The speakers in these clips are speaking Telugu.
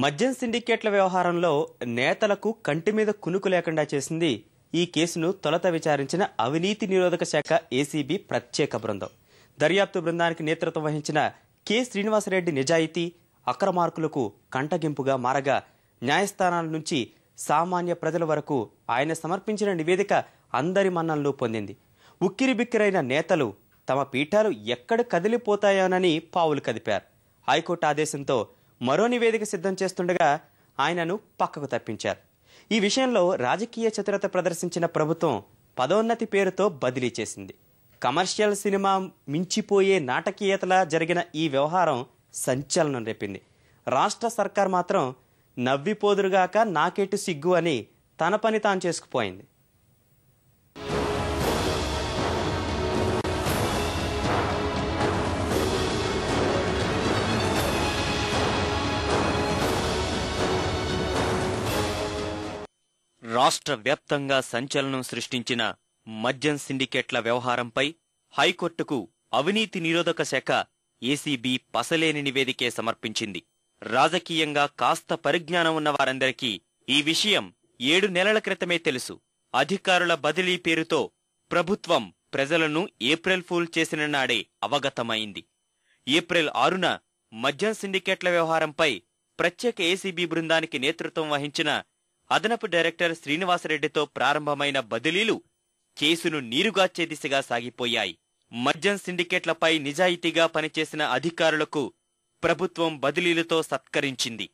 మద్యం సిండికేట్ల వ్యవహారంలో నేతలకు కంటి మీద కునుకు లేకుండా చేసింది ఈ కేసును తొలుత విచారించిన అవినీతి నిరోధక శాఖ ఏసీబీ ప్రత్యేక బృందం. దర్యాప్తు బృందానికి నేతృత్వం వహించిన కె శ్రీనివాసరెడ్డి నిజాయితీ అక్రమార్కులకు కంటగింపుగా మారగా న్యాయస్థానాల నుంచి సామాన్య ప్రజల వరకు ఆయన సమర్పించిన నివేదిక అందరి మన్ననలు పొందింది. ఉక్కిరిబిక్కిరైన నేతలు తమ పీఠాలు ఎక్కడ కదిలిపోతాయోనని పావులు కదిపారు. హైకోర్టు ఆదేశంతో మరో నివేదిక సిద్ధం చేస్తుండగా ఆయనను పక్కకు తప్పించారు. ఈ విషయంలో రాజకీయ చతురత ప్రదర్శించిన ప్రభుత్వం పదోన్నతి పేరుతో బదిలీ చేసింది. కమర్షియల్ సినిమా మించిపోయే నాటకీయతలా జరిగిన ఈ వ్యవహారం సంచలనం రేపింది. రాష్ట్ర సర్కార్ మాత్రం నవ్విపోదురుగాక నాకెటు సిగ్గు అని తన పని తాను చేసుకుపోయింది. రాష్ట్ర వ్యాప్తంగా సంచలనం సృష్టించిన మద్యం సిండికేట్ల వ్యవహారంపై హైకోర్టుకు అవినీతి నిరోధక శాఖ ఏసీబీ పసలేని నివేదికే సమర్పించింది. రాజకీయంగా కాస్త పరిజ్ఞానం ఉన్న వారందరికీ ఈ విషయం 7 నెలల క్రితమే తెలుసు. అధికారుల బదిలీ పేరుతో ప్రభుత్వం ప్రజలను ఏప్రిల్ ఫూల్ చేసిన నాడే అవగతమైంది. ఏప్రిల్ 6న మద్యం సిండికేట్ల వ్యవహారంపై ప్రత్యేక ఏసీబీ బృందానికి నేతృత్వం వహించిన అదనపు డైరెక్టర్ శ్రీనివాసరెడ్డితో ప్రారంభమైన బదిలీలు కేసును నీరుగార్చే దిశగా సాగిపోయాయి. మద్యం సిండికేట్లపై నిజాయితీగా పనిచేసిన అధికారులకు ప్రభుత్వం బదిలీలతో సత్కరించింది.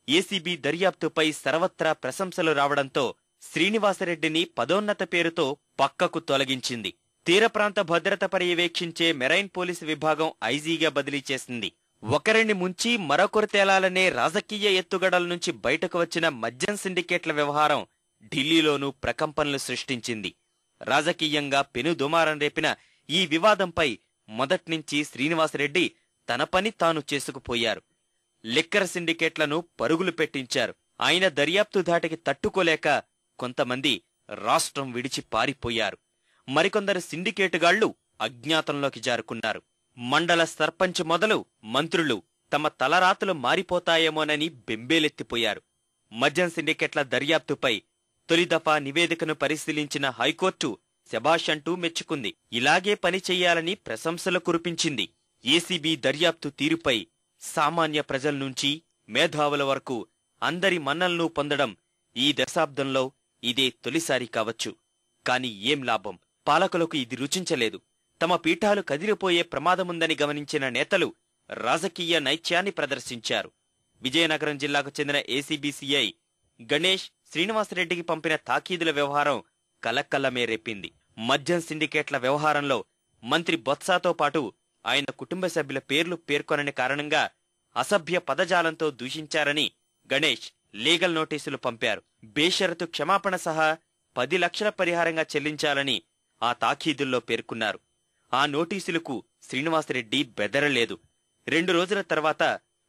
ఏసీబీ దర్యాప్తుపై సర్వత్రా ప్రశంసలు రావడంతో శ్రీనివాసరెడ్డిని పదోన్నత పేరుతో పక్కకు తొలగించింది. తీర ప్రాంత భద్రత పర్యవేక్షించే మెరైన్ పోలీసు విభాగం ఐజీగా బదిలీ చేసింది. ఒకరిని ముంచి మరొకరు తేలాలనే రాజకీయ ఎత్తుగడల నుంచి బయటకు వచ్చిన మద్యం సిండికేట్ల వ్యవహారం ఢిల్లీలోనూ ప్రకంపనలు సృష్టించింది. రాజకీయంగా పెనుదుమారం రేపిన ఈ వివాదంపై మొదట్నుంచి శ్రీనివాసరెడ్డి తన పని తాను చేసుకుపోయారు. లిక్కర్ సిండికేట్లను పరుగులు పెట్టించారు. ఆయన దర్యాప్తు ధాటికి తట్టుకోలేక కొంతమంది రాష్ట్రం విడిచి పారిపోయారు. మరికొందరు సిండికేటుగాళ్లు అజ్ఞాతంలోకి జారుకున్నారు. మండల సర్పంచ్ మొదలు మంత్రులు తమ తలరాతలు మారిపోతాయేమోనని బెంబేలెత్తిపోయారు. మద్యం సిండికేట్ల దర్యాప్తుపై తొలి దఫా నివేదికను పరిశీలించిన హైకోర్టు శభాష్ అంటూ మెచ్చుకుంది. ఇలాగే పని చెయ్యాలని ప్రశంసలు కురిపించింది. ఏసీబీ దర్యాప్తు తీరుపై సామాన్య ప్రజల నుంచి మేధావుల వరకు అందరి మన్ననలు పొందడం ఈ దశాబ్దంలో ఇదే తొలిసారి కావచ్చు. కాని ఏం లాభం? పాలకులకు ఇది రుచించలేదు. తమ పీఠాలు కదిలిపోయే ప్రమాదముందని గమనించిన నేతలు రాజకీయ నైత్యాన్ని ప్రదర్శించారు. విజయనగరం జిల్లాకు చెందిన ఏసీబీ సీఐ గణేష్ శ్రీనివాసరెడ్డికి పంపిన తాకీదుల వ్యవహారం కలకల్లమే రేపింది. మద్యం సిండికేట్ల వ్యవహారంలో మంత్రి బొత్సాతో పాటు ఆయన కుటుంబ సభ్యుల పేర్లు పేర్కొనని కారణంగా అసభ్య పదజాలంతో దూషించారని గణేష్ లీగల్ నోటీసులు పంపారు. బేషరతు క్షమాపణ సహా 10 లక్షల పరిహారంగా చెల్లించాలని ఆ తాకీదుల్లో పేర్కొన్నారు. ఆ నోటీసులకు శ్రీనివాసరెడ్డి బెదరలేదు. 2 రోజుల తర్వాత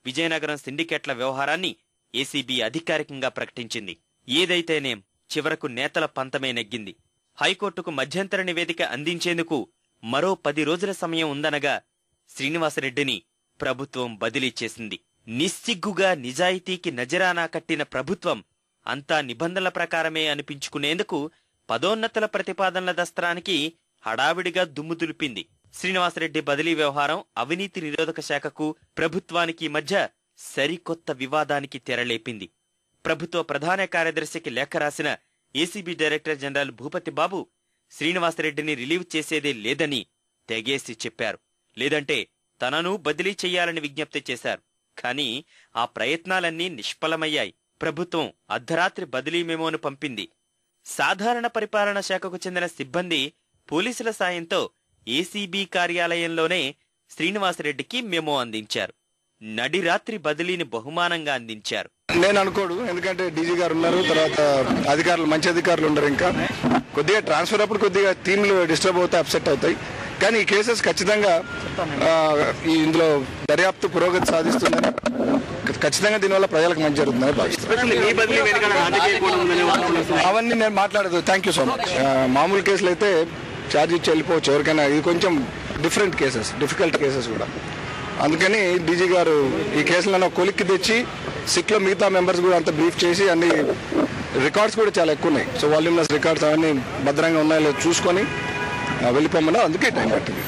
విజయనగరం సిండికేట్ల వ్యవహారాన్ని ఏసీబీ అధికారికంగా ప్రకటించింది. ఏదైతేనేం చివరకు నేతల పంతమే నెగ్గింది. హైకోర్టుకు మధ్యంతర నివేదిక అందించేందుకు మరో 10 రోజుల సమయం ఉందనగా శ్రీనివాసరెడ్డిని ప్రభుత్వం బదిలీ చేసింది. నిస్సిగ్గుగా నిజాయితీకి నజరానా కట్టిన ప్రభుత్వం అంతా నిబంధనల ప్రకారమే అనిపించుకునేందుకు పదోన్నతుల ప్రతిపాదనల దస్త్రానికి హడావిడిగా దుమ్ము దులిపింది. శ్రీనివాసరెడ్డి బదిలీ వ్యవహారం అవినీతి నిరోధక శాఖకు ప్రభుత్వానికి మధ్య సరికొత్త వివాదానికి తెరలేపింది. ప్రభుత్వ ప్రధాన కార్యదర్శికి లేఖ రాసిన ఏసీబీ డైరెక్టర్ జనరల్ భూపతి బాబు శ్రీనివాసరెడ్డిని రిలీవ్ చేసేదే లేదని తెగేసి చెప్పారు. లేదంటే తనను బదిలీ చెయ్యాలని విజ్ఞప్తి చేశారు. కానీ ఆ ప్రయత్నాలన్నీ నిష్ఫలమయ్యాయి. ప్రభుత్వం అర్ధరాత్రి బదిలీ మెమోను పంపింది. సాధారణ పరిపాలన శాఖకు చెందిన సిబ్బంది పోలీసుల సాయంతో ఏసీబీ కార్యాలయంలోనే శ్రీనివాసరెడ్డికి మెమో అందించారు. నడిరాత్రి బదిలీని బహుమానంగా అందించారు. నేను అనుకోడు, ఎందుకంటే డీజీ గారు ఉన్నారు, తర్వాత అధికారులు మంచి అధికారులు ఉన్నారు. ఇంకా కొద్దిగా ట్రాన్స్ఫర్ అప్పుడు కొద్దిగా టీంలు డిస్టర్బ్ అవుతాయి, అప్సెట్ అవుతాయి. కానీ ఈ కేసెస్ ఖచ్చితంగా ఇందులో దర్యాప్తు పురోగతి సాధిస్తుందని, ఖచ్చితంగా దీనివల్ల ప్రజలకు మంచి జరుగుతుందని భావిస్తున్నాను. అవన్నీ నేను మాట్లాడదు. Thank you so much. మామూలు కేసులు అయితే ఛార్జ్ ఇచ్చి వెళ్ళిపోవచ్చు ఎవరికైనా. ఇది కొంచెం డిఫరెంట్ కేసెస్, డిఫికల్ట్ కేసెస్ కూడా. అందుకని డీజీ గారు ఈ కేసులను కొలిక్కి తెచ్చి సిక్లో మిగతా మెంబర్స్ కూడా అంత బ్రీఫ్ చేసి అన్ని రికార్డ్స్ కూడా చాలా ఎక్కువ ఉన్నాయి. సో వాల్యూమ్లెస్ రికార్డ్స్ అవన్నీ భద్రంగా ఉన్నాయో లేదో చూసుకొని వెళ్ళిపోమన్నా, అందుకే టైం పట్టింది.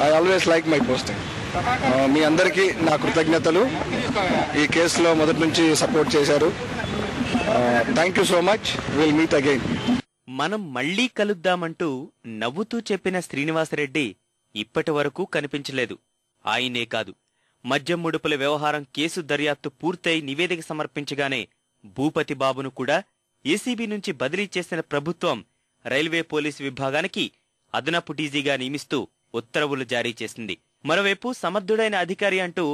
I always like my posting. మీ అందరికీ నా కృతజ్ఞతలు. ఈ కేసులో మొదటి నుంచి సపోర్ట్ చేశారు. Thank you so much. Will meet again. మనం మళ్లీ కలుద్దామంటూ నవ్వుతూ చెప్పిన శ్రీనివాసరెడ్డి ఇప్పటి వరకు కనిపించలేదు. ఆయనే కాదు, మద్యం ముడుపుల వ్యవహారం కేసు దర్యాప్తు పూర్తయి నివేదిక సమర్పించగానే భూపతి బాబును కూడా ఏసీబీ నుంచి బదిలీ చేసిన ప్రభుత్వం రైల్వే పోలీసు విభాగానికి అదనపు డీజీగా నియమిస్తూ ఉత్తర్వులు జారీ చేసింది. మరోవైపు సమర్థుడైన అధికారి అంటూ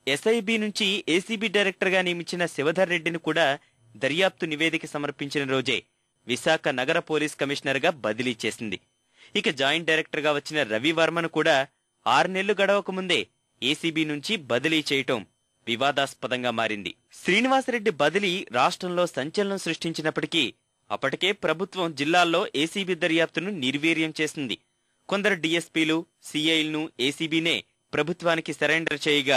ఎస్ఐబీ నుంచి ఏసీబీ డైరెక్టర్గా నియమించిన శివధర్ రెడ్డిని కూడా దర్యాప్తు నివేదిక సమర్పించిన రోజే విశాఖ నగర పోలీస్ కమిషనర్గా బదిలీ చేసింది. ఇక జాయింట్ డైరెక్టర్గా వచ్చిన రవివర్మను కూడా 6 నెలలు గడవక ముందే ఏసీబీ నుంచి బదిలీ చేయటం వివాదాస్పదంగా మారింది. శ్రీనివాసరెడ్డి బదిలీ రాష్ట్రంలో సంచలనం సృష్టించినప్పటికీ అప్పటికే ప్రభుత్వం జిల్లాల్లో ఏసీబీ దర్యాప్తును నిర్వీర్యం చేసింది. కొందరు డీఎస్పీలు, సీఐలను ఏసీబీనే ప్రభుత్వానికి సరెండర్ చేయగా